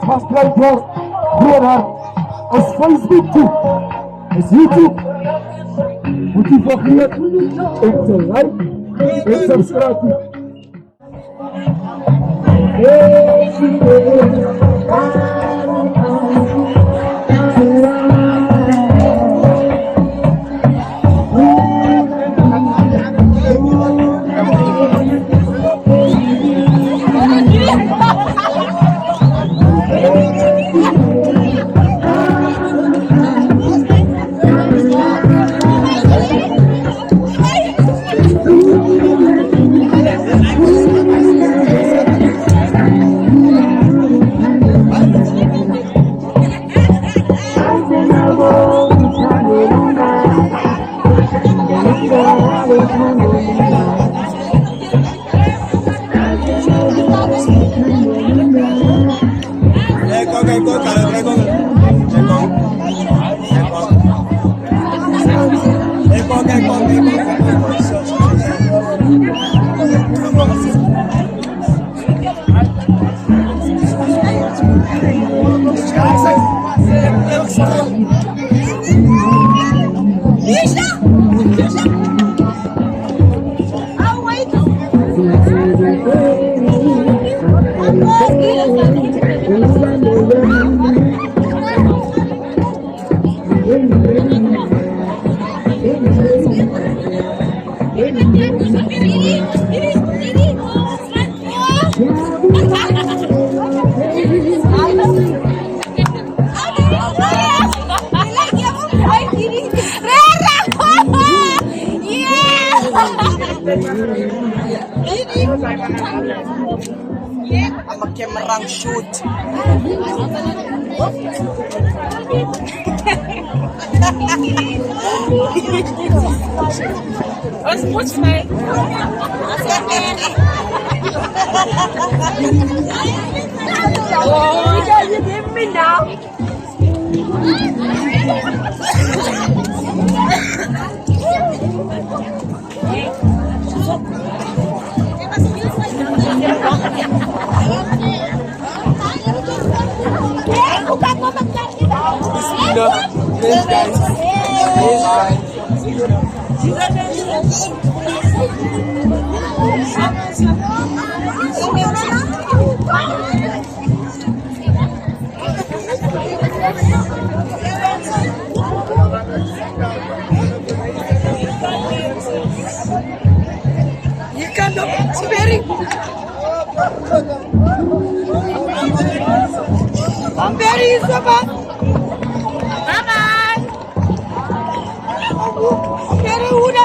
Subscribe for here as Facebook too, as YouTube. Put it for here, it's a like and subscribe. I'm a camera shoot. What's my? Oh, you give me now. Please guys. You can't look, it's very. I'm very bad. Bye-bye. Very good.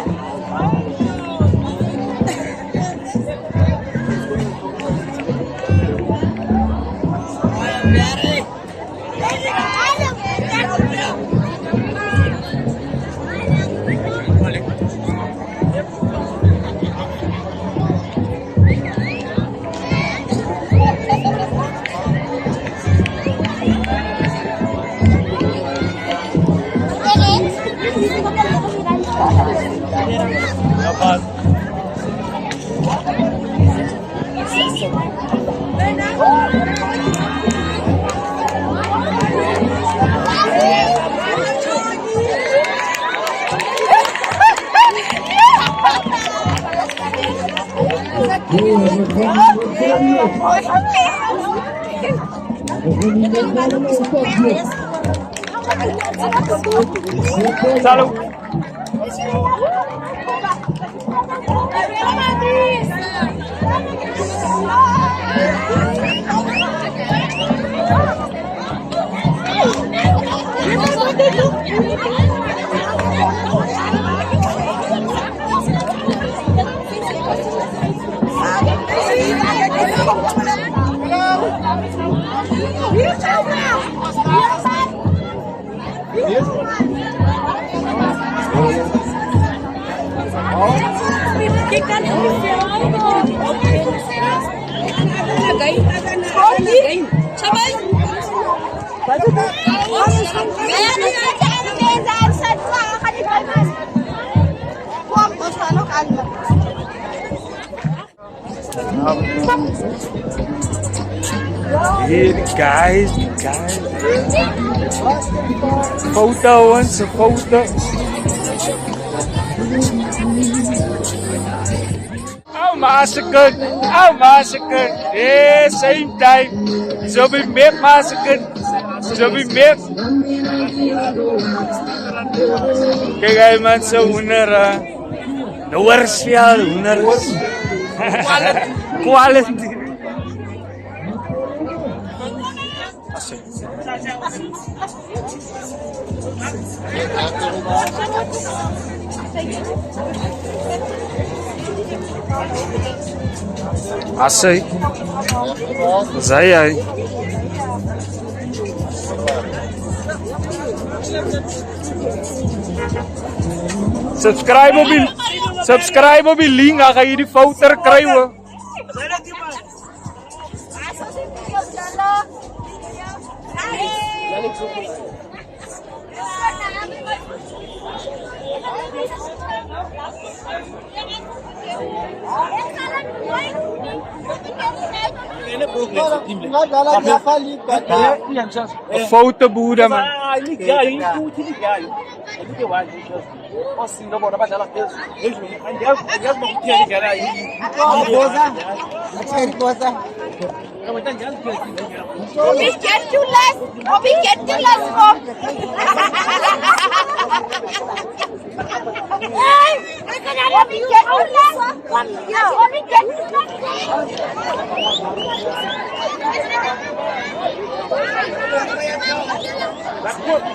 Salud. Here, guys. Photo, once a photo. Oh, massacre. Yeah, same time. So we met massacre. Kaya man sa unar, nawars siya, unars. Quality. Asay. Zayay. Subscribe mo bil link kay di fouter cry wo. Photo Buddha man. We get you less. We get you less from. Hey, we get you less. We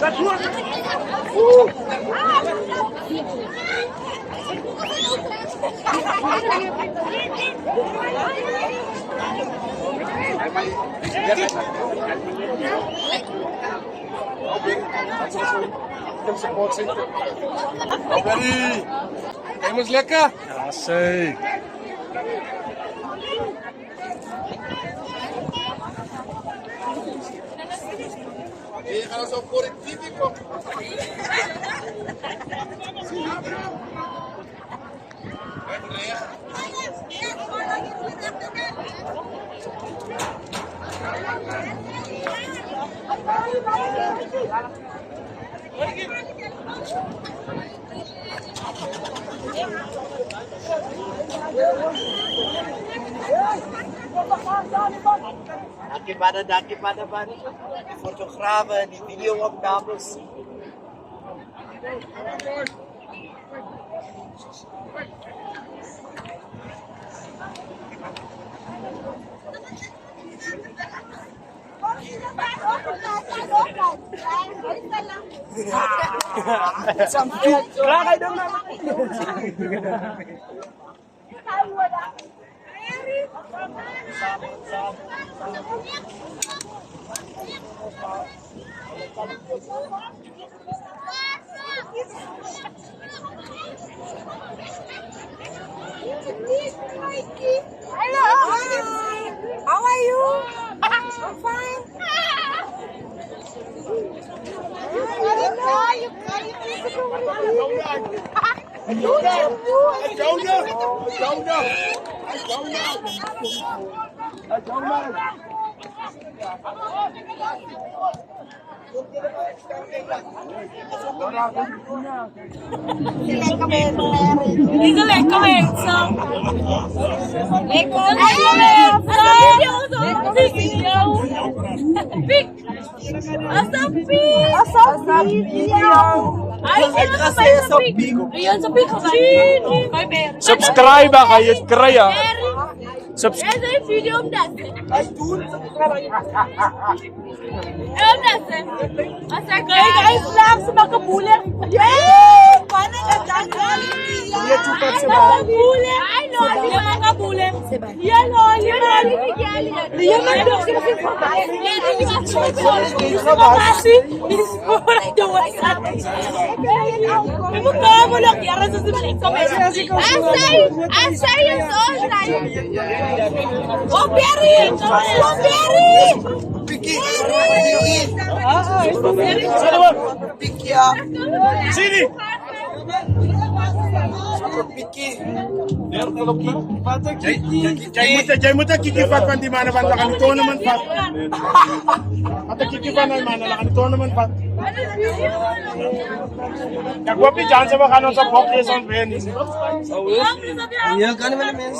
get you Hemos lekker. Asay. Je gaat zo voor het typico. Daki pada bani. Fotografen, die videoopnames. Hello. How are you? I'm fine. Subscribe kayo cry ah. Subscribe. Video om desse. Om desse. Asa guys, lang sa makabulan. Yay! Paano nga dyan? Makabulan. Ay no, di makabulan. Yan o, yan. Yan ang doon sila sa pagkain. Yan ang kasi. May mukha mo lang. Yara sa simulit ko. Asay yung online. Oh, Berry! Oh, Berry! Piki. Sini. Jai muta kikifat pan di mana pan lakan tournament pat. Atau kikifat na mana lakan tournament pat. Kagwap ni chance ba kanon sa box on pen. Iya kan mana men.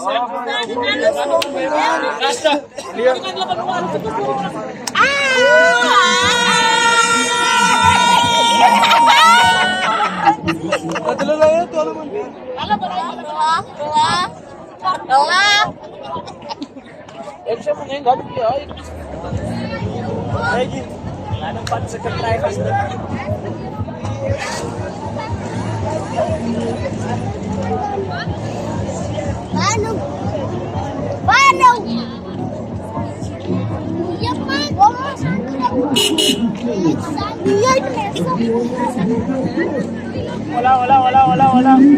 Wala.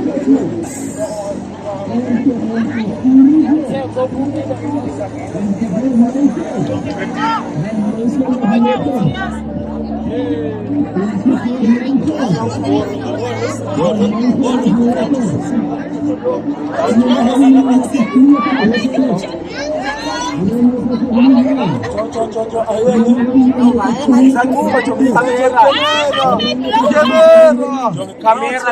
Kamera,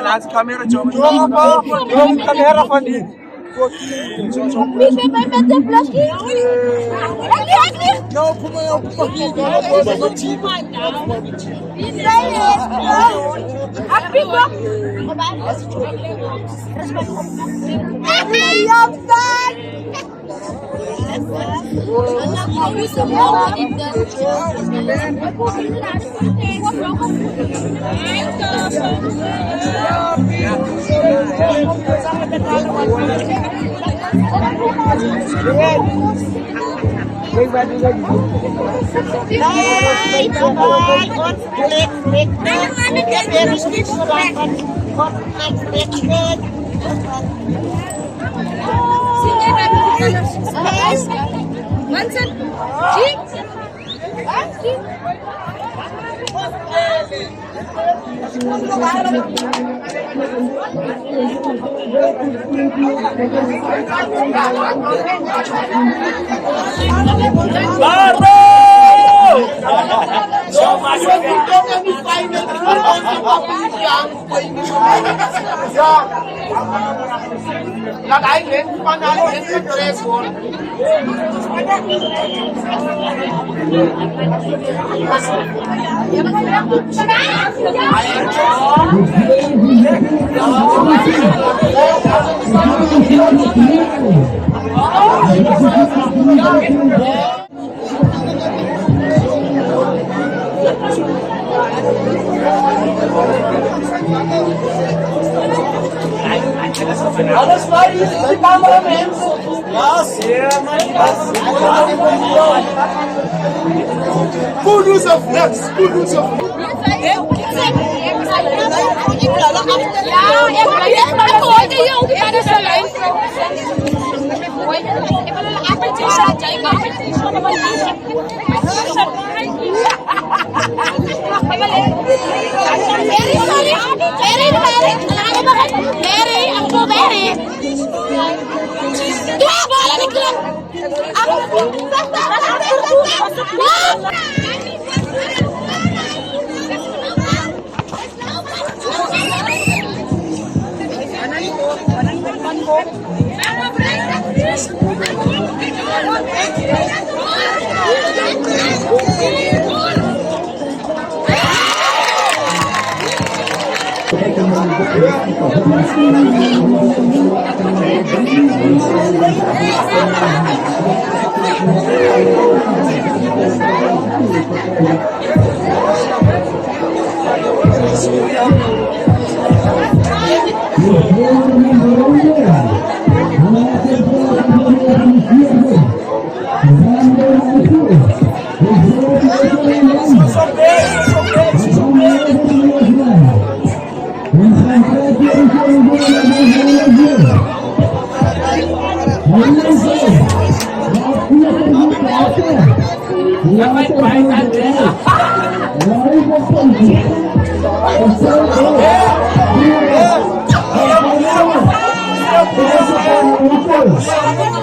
kamera pandi. Bicho, vai meter aqui. Aqui. Não, como é o Isso aí. Apito. Alles klar, die Kameramen. Good use of flex, good use of Vamos lá, opa!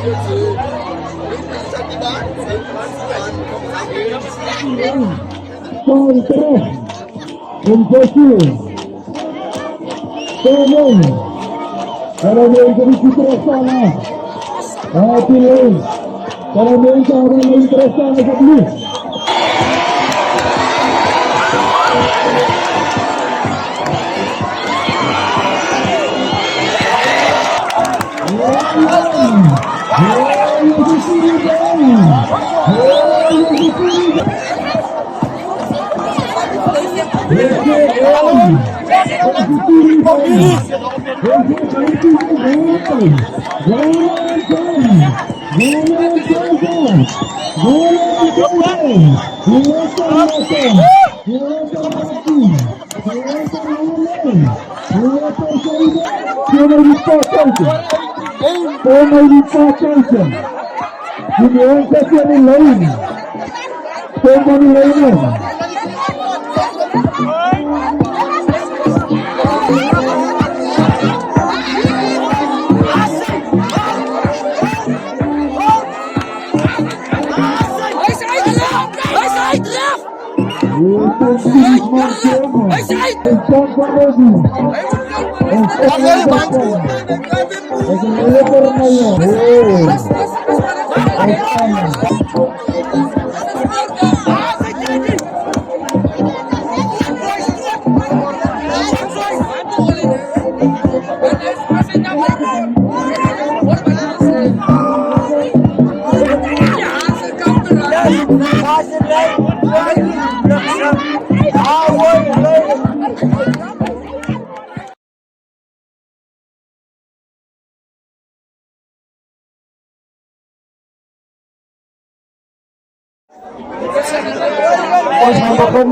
Contra Infosys Tolong kalau mereka berbicara salah pilih kalau mereka orang yang terasa sekali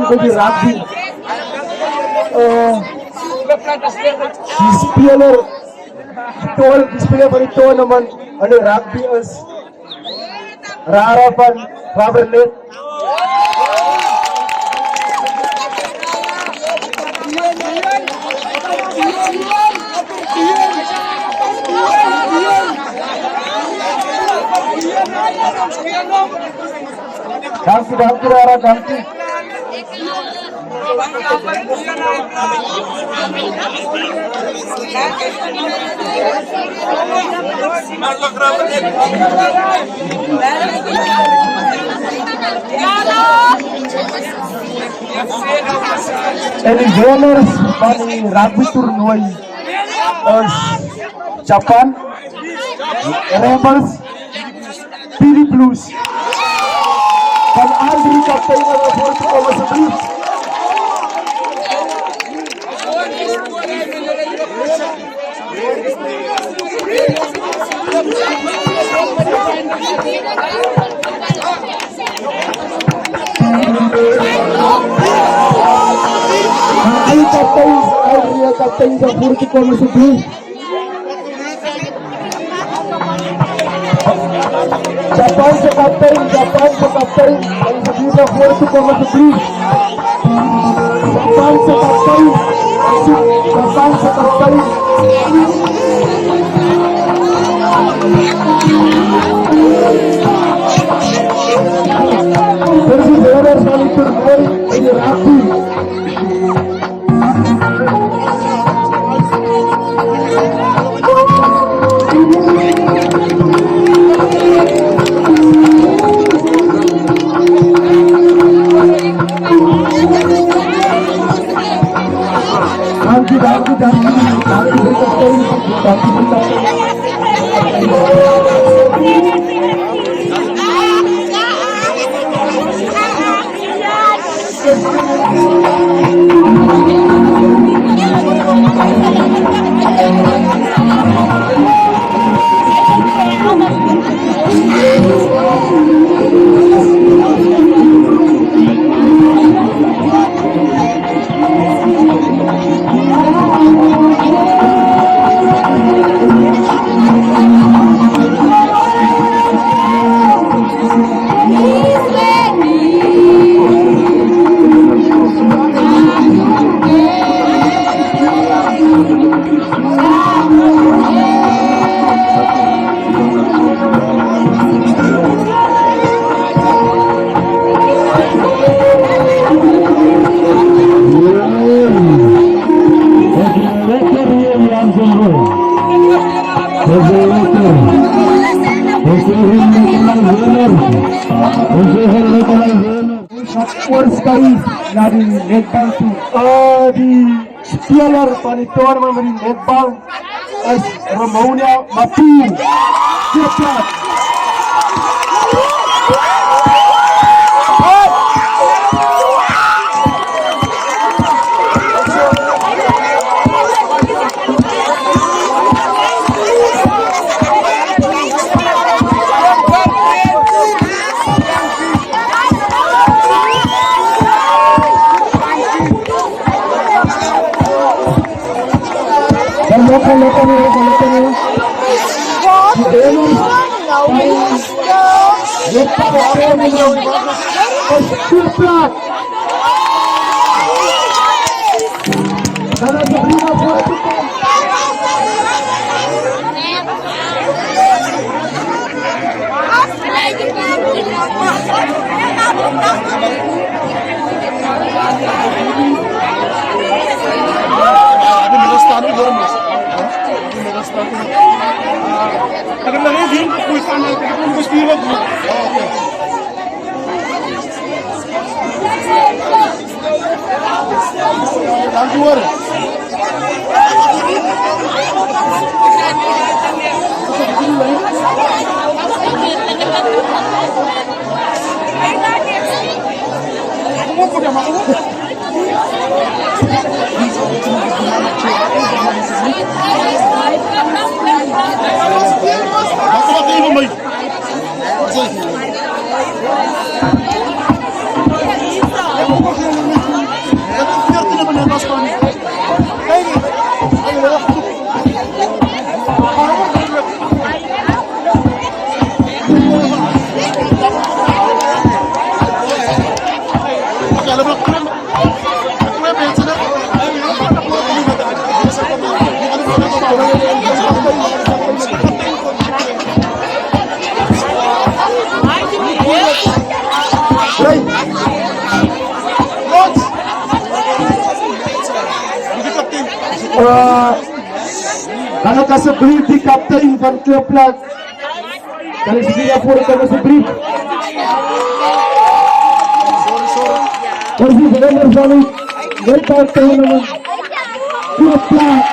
Bagi rugby display ito naman ano rugby as harapan rubber net Ganti Rara ganti Any winners dari rugby tournoi Japan Rebels Pili Blues dan Andri kapten nomor 4,11 kapten nomor 4,11 Japan sa kapten ang sabihin na 4,11 Japan sa kapten Perseverar saling bermain ini rapi First sekali dari netball team. Di speler van die toernooi met die netbal is Ramona Mathieu. Siap. Karena kasih di kapten van Clubplat dari Singapura karena sebrik Orsi benar sekali mereka teman-teman Clubplat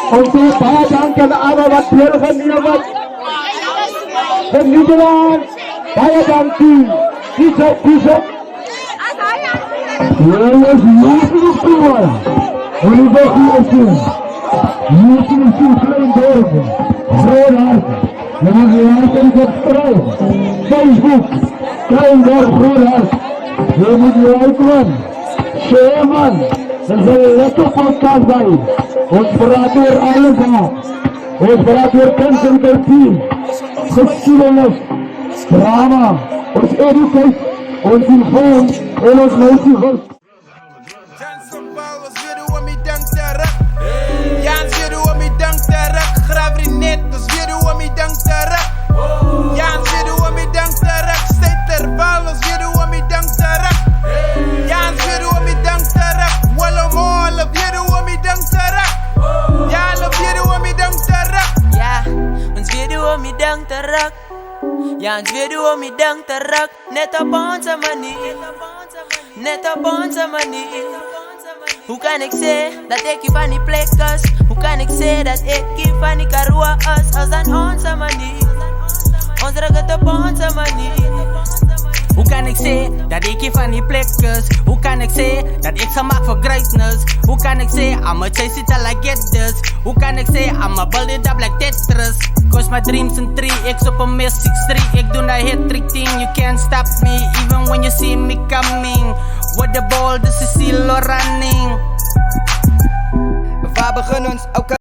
untuk bayangkan awal biarkan niamat dan Nederland bayangkan bisa Yes, beautiful one. Oliver Pearson. Beautiful Kleinberg. Roland. Yang subscribe. Facebook. Kleinberg Roland. Yang Sherman. Dan saya letak podcast baik. Operator Alba. Operator Consumer Team. Sexualness. Drama. Ons educate. Ons inform. En ons motiveren. Jansenbal was weer hoe me dank terug. Jans weer hoe me dank terug. Gravri net was weer hoe me dank terug. Jans weer hoe me dank terug. Steterbal was weer hoe me dank terug. Jans weer hoe me dank terug. Wallo weer hoe me dank terug. Ja, lo weer hoe me dank terug. Ja, ons weer hoe me dank terug. Ja, ons weer hoe me dank terug. Net op onze manier. Net op onze manier. Hoe kan ik zeggen dat ik hier van die plek is? Hoe kan ik zeggen dat ik hier van die karua is? Als aan onze manier. Ons regelt op onze manier. Hoe kan ik zeggen dat ik hier van die plek is? Hoe kan ik zeggen dat ik ze maak voor greatness? Hoe kan ik zeggen I'ma chase it till I get this? Hoe kan ik zeggen I'ma build it up like Tetris? Cause my dreams in 3x op een mis 6-3. Ik doe dat hit-trick thing, you can't stop me. Even when you see me coming. With the ball, dus is silo running. Waar beginnen ons elke